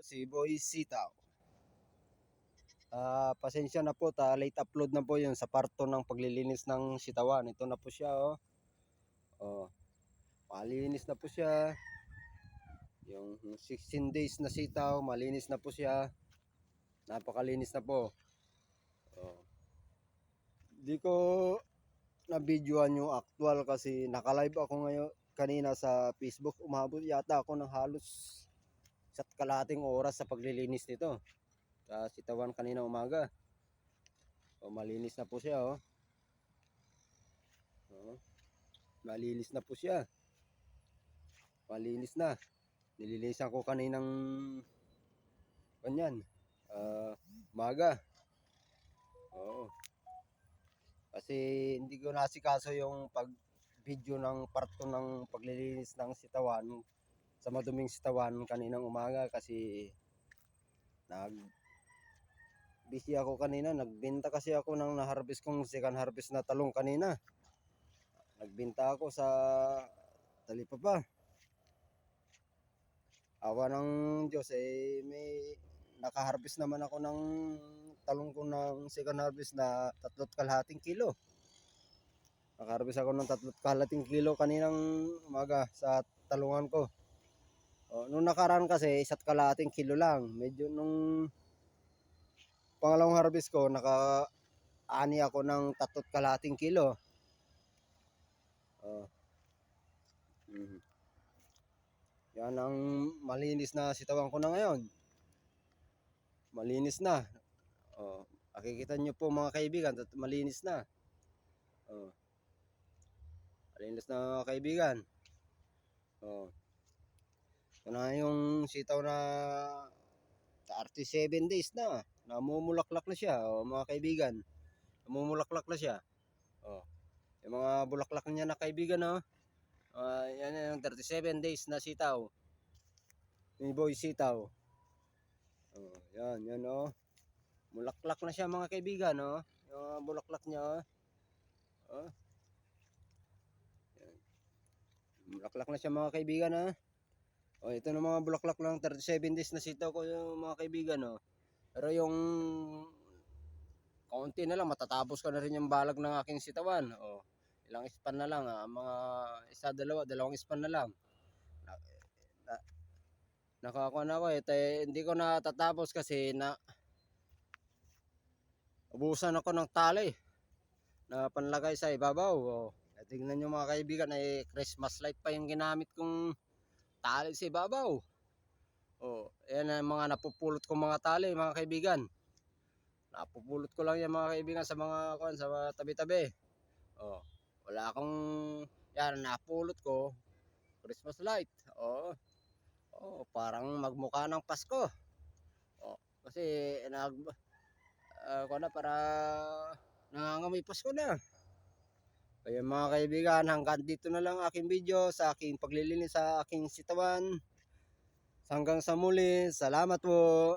po si Boy Sitaw. Pasensya na po, late upload na po yun sa parto ng paglilinis ng sitawan. Ito na po siya, oh. Oh, malinis na po siya. Yung 16 days na sitaw, malinis na po siya. Napakalinis na po. Oh. Di ko na-videoan yung actual kasi naka-live ako ngayon kanina sa Facebook. Umabot yata ako ng halos 1.5 oras sa paglilinis nito. Sa sitawan kanina umaga. O, malinis na po siya, oh. Oh, malinis na po siya. Malinis na. Nililinisan ko kaninang ganyan. Umaga. Oo. Kasi hindi ko nasikaso yung pag-video ng parto ng paglilinis ng sitawan sa maduming sitawan kaninang umaga kasi busy ako kanina. Nagbenta kasi ako ng na-harvest kong second harvest na talong kanina. Nagbenta ako sa Talipapa. Awa ng Diyos, may nakaharvest naman ako ng talong ko ng second harvest na 3.5 kilo. Nakaharvest ako ng 3.5 kilo kaninang umaga sa talungan ko. Nung nakaraan kasi 1.5 kilo lang. Medyo nung pangalawang harvest ko, naka-ani ako ng 3.5 kilo. Yan ang malinis na sitawan ko na ngayon. Malinis na. Makikita nyo po mga kaibigan, malinis na. Malinis na mga kaibigan. Ito na yung sitaw na 37 days na. Namumulaklak na siya, mga kaibigan. Namumulaklak na siya. Yung mga bulaklak niya na kaibigan, yan yung 37 days na sitaw. Ni Boy Sitaw. Yan, mulaklak na siya mga kaibigan, yung bulaklak niya, yan. Bulaklak na siya mga kaibigan, ito na mga bulaklak ng 37 days na sitaw ko yung mga kaibigan, Pero yung kaunti na lang, matatapos ko na rin yung balag ng aking sitawan, ilang span na lang, mga dalawang span na lang. Nakakuha na ako, hindi ko natatapos kasi ubusan ako ng tali na panlagay sa ibabaw. Tingnan nyo mga kaibigan, Christmas light pa yung ginamit kong tali sa ibabaw. Yan ang mga napupulot kong mga tali mga kaibigan. Napupulot ko lang yan mga kaibigan sa mga tabi-tabi. Wala akong yan napulot ko Christmas light. Parang magmukha ng Pasko. Kasi para nangangamoy Pasko na. Kaya mga kaibigan, hanggang dito na lang aking video sa aking paglilinis sa aking sitawan. Hanggang sa muli, salamat po.